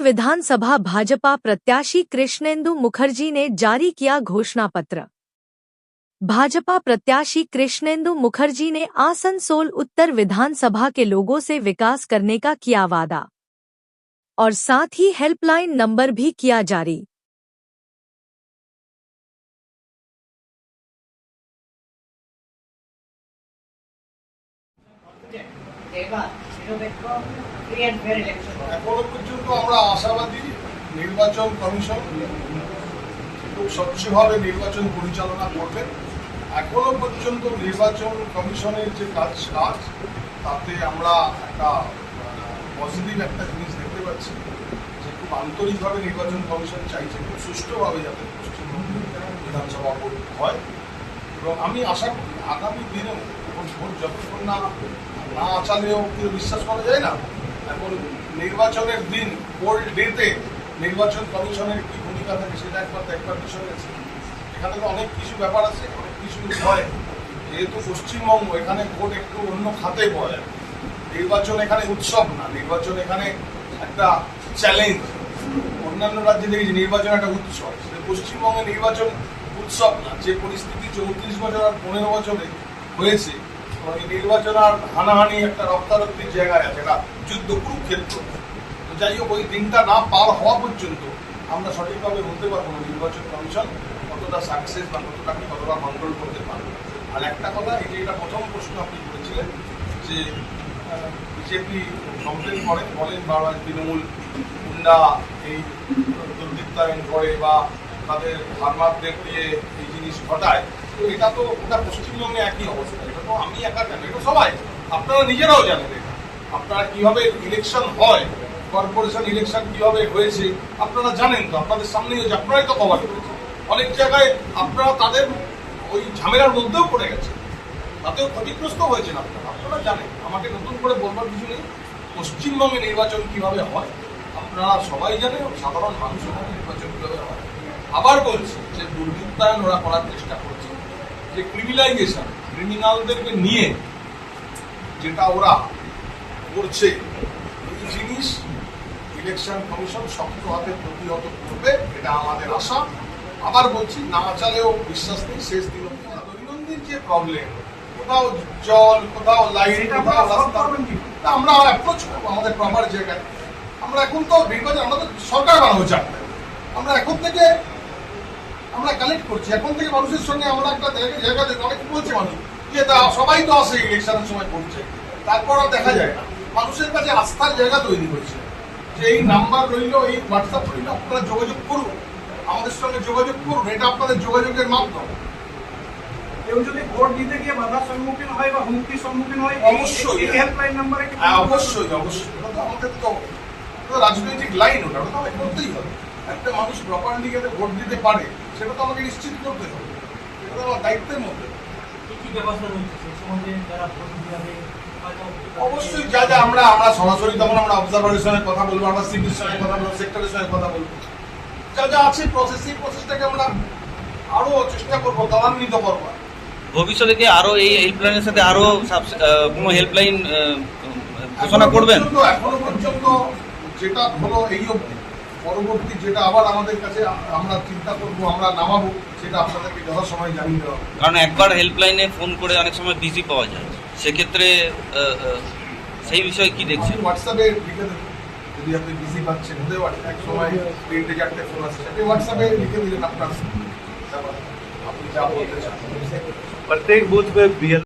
विधानसभा भाजपा प्रत्याशी कृष्णेंदु मुखर्जी ने जारी किया घोषणा पत्र। भाजपा प्रत्याशी कृष्णेंदु मुखर्जी ने आसनसोल उत्तर विधानसभा के लोगों से विकास करने का किया वादा और साथ ही हेल्पलाइन नंबर भी किया जारी। এখনো পর্যন্ত আমরা আশাবাদী নির্বাচন কমিশন খুব স্বচ্ছভাবে নির্বাচন পরিচালনা করবেন। এখনো পর্যন্ত নির্বাচন কমিশনের যে কাজ তাতে আমরা একটা পজিটিভ একটা জিনিস দেখতে পাচ্ছি যে খুব আন্তরিকভাবে নির্বাচন কমিশন চাইছে খুব সুষ্ঠুভাবে যাতে পশ্চিমবঙ্গ বিধানসভা ভোট হয়। এবং আমি আশা করি আগামী দিনেও ভোট যতক্ষণ না চালেও কেউ বিশ্বাস করা যায় না। এখন নির্বাচনের দিন পোল ডেতে নির্বাচন কমিশনের কি ভূমিকা থাকে সেটা একবার বিষয় আছে। এখানে তো অনেক কিছু ব্যাপার আছে, অনেক কিছু হয়। যেহেতু পশ্চিমবঙ্গ এখানে ভোট একটু অন্য খাতে পড়ে, নির্বাচন এখানে উৎসব না, নির্বাচন এখানে একটা চ্যালেঞ্জ। অন্যান্য রাজ্যে দেখেছি নির্বাচন একটা উৎসব, পশ্চিমবঙ্গে নির্বাচন উৎসব না। যে পরিস্থিতি 34 বছর আর 15 বছরে হয়েছে, এই নির্বাচন আর হানাহানি একটা রক্তারক্তির জায়গায় আছে, এটা যুদ্ধ কুরুক্ষেত্র। যাই হোক, ওই দিনটা না পার হওয়া পর্যন্ত আমরা সঠিকভাবে বলতে পারবো না নির্বাচন কমিশন কতটা সাকসেস বা কতটা কন্ট্রোল করতে পারবে। আর একটা কথা, এই যে এটা প্রথম প্রশ্ন আপনি করেছিলেন যে বিজেপি কমপ্লেন বলেন বারবার তৃণমূল গুন্ডা এই দুর্বৃত্তায়ন করে বা তাদের ফার্মারদের দিয়ে এই জিনিস ঘটায়। তো এটা তো ওটা পশ্চিমবঙ্গে একই অবস্থা। এটা তো আমি একা জানি, এটা সবাই, আপনারা নিজেরাও জানেন। এটা আপনারা কিভাবে ইলেকশন হয়, কর্পোরেশন ইলেকশন কিভাবে হয়েছে আপনারা জানেন। তো আপনাদের সামনেই হয়েছে, আপনারাই তো কভার করেছেন। অনেক জায়গায় আপনারা তাদের ওই ঝামেলার মধ্যেও পড়ে গেছে, তাতেও ক্ষতিগ্রস্ত হয়েছেন আপনারা জানেন। আমাকে নতুন করে বলবার কিছু নেই। পশ্চিমবঙ্গে নির্বাচন কিভাবে হয় আপনারা সবাই জানেন, সাধারণ মানুষের নির্বাচন কিভাবে হয়। আবার বলছি যে দুর্বৃত্তায়ন ওরা করার চেষ্টা করছে, যে ক্রিমিনালাইজেশন, ক্রিমিনালদেরকে নিয়ে যেটা ওরা করছে, এই জিনিস ইলেকশন কমিশন শক্ত হাতে প্রতিহত করবে, এটা আমাদের আশা। আবার বলছি, না চালেও বিশ্বাস নেই শেষ দিন দৈনন্দিন যে প্রবলেম, কোথাও জল, কোথাও লাইট, কোথাও রাস্তা, আমরা অ্যাপ্রোচ করবো আমাদের প্রপার জায়গায়। আমরা এখন তো নির্বাচন, আমরা তো সরকার বানাবো চাপটা, আমরা এখন থেকে আমরা কালেক্ট করছি। এখন থেকে মানুষের সঙ্গে আমরা একটা জায়গা থেকে অনেক বলছে মানুষ যে সবাই তো আসে ইলেকশনের সময় করছে, তারপর দেখা যায় না। মানুষের কাছে আস্থার জায়গা তৈরি করছে যে এই নাম্বার রইল, এই হোয়াটসঅ্যাপ রইল, আপনারা যোগাযোগ করুন, আমাদের সঙ্গে যোগাযোগ করুন, এটা আপনাদের যোগাযোগের মাধ্যম। কেউ যদি ভোট দিতে গিয়ে বাধার সম্মুখীন হয় বা হুমকির সম্মুখীন হয়, অবশ্যই হেল্পলাইন নাম্বারে অবশ্যই ওটা তো আমাদের তো রাজনৈতিক লাইন, ওটা তো আমাকে করতেই হবে। একটা মানুষ প্রপারলি যাতে ভোট দিতে পারে সেটা তো আমাকে নিশ্চিত করতে হবে, এটা তো আমার দায়িত্বের মধ্যে। অবশ্যই যা যা আমরা সরাসরি তখন আমরা অবজারভারের সঙ্গে কথা বলবো, আমরা সিভির সঙ্গে কথা বলবো, সেক্টরের সঙ্গে কথা বলবো, যা যা আছে প্রসেস, এই প্রসেসটাকে আমরা আরো চেষ্টা করবো, ত্বরান্বিত করবো। ভবিষ্যতে কি আরো এই হেল্পলাইনের সাথে আরো কোনো হেল্পলাইন ঘোষণা করবেন? এখনো পর্যন্ত যেটা হলো এই অবধি, পরবর্তী যেটা আবার আমাদের কাছে আমরা চিন্তা করবো, আমরা নামাবো, সেটা আপনাদেরকে যথাসময়ে জানিয়ে দেওয়া হবে। কারণ একবার হেল্পলাইনে ফোন করে অনেক সময় বিজি পাওয়া যায়, সেক্ষেত্রে সেই বিষয়ে কি দেখছেন? হোয়াটসঅ্যাপে লিখে দেবেন, যদি আপনি বিজি পাচ্ছেন, হতে পারে এক সময় 3-4টে ফোন আসছে, আপনি হোয়াটসঅ্যাপে লিখে দিলেন আপনার, আপনি যা বলতে চান। प्रत्येक बूथ पे